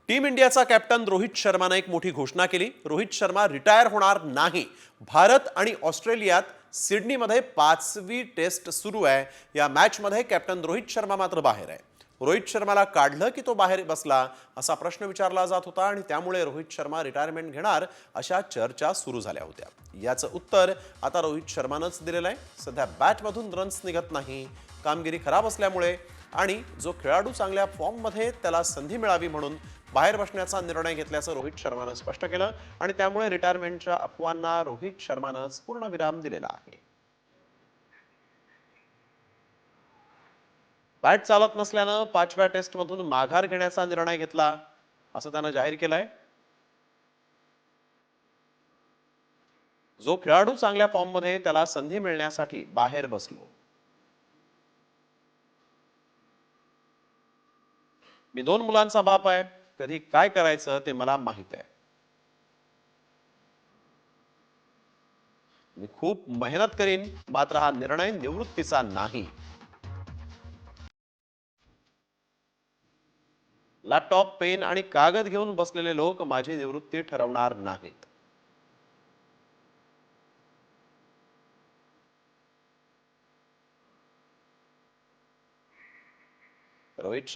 Team इंडियाचा captain Rohit शर्माने एक मोठी घोषणा केली। रोहित शर्मा रिटायर होणार नाही। भारत आणि ऑस्ट्रेलियात सिडनीमध्ये 5वी टेस्ट सुरू आहे। या मॅचमध्ये कॅप्टन रोहित शर्मा मात्र बाहेर आहे। रोहित शर्माला काढलं की तो बाहेर बसला असा प्रश्न विचारला जात होता आणि त्यामुळे रोहित शर्मा रिटायरमेंट घेणार अशा चर्चा सुरू झाल्या होत्या। याचं उत्तर आता रोहित शर्मानंच दिलेलं आहे। सध्या बॅटमधून रन्स निघत नाही, कामगिरी खराब असल्यामुळे आणि जो खेळाडू चांगल्या फॉर्ममध्ये त्याला संधी मिळावी म्हणून बाहेर बसण्याचा निर्णय घेतल्याचं रोहित शर्मानं स्पष्ट केलं आणि त्यामुळे रिटायरमेंटच्या अफवांना रोहित शर्मानं पूर्णविराम दिलेला आहे। बॅट चालत नसल्यानं 5व्या टेस्टमधून माघार घेण्याचा निर्णय घेतला असं त्यानं जाहीर केलंय। जो खेळाडू चांगल्या फॉर्ममध्ये त्याला संधी मिळण्यासाठी बाहेर बसलो। मी 2 मुलांचा बाप आहे, कधी काय करायचं ते मला माहित आहे। मी खूप मेहनत करीन, मात्र हा निर्णय निवृत्तीचा नाही। लॅपटॉप, पेन आणि कागद घेऊन बसलेले लोक माझी निवृत्ती ठरवणार नाहीत। रोहित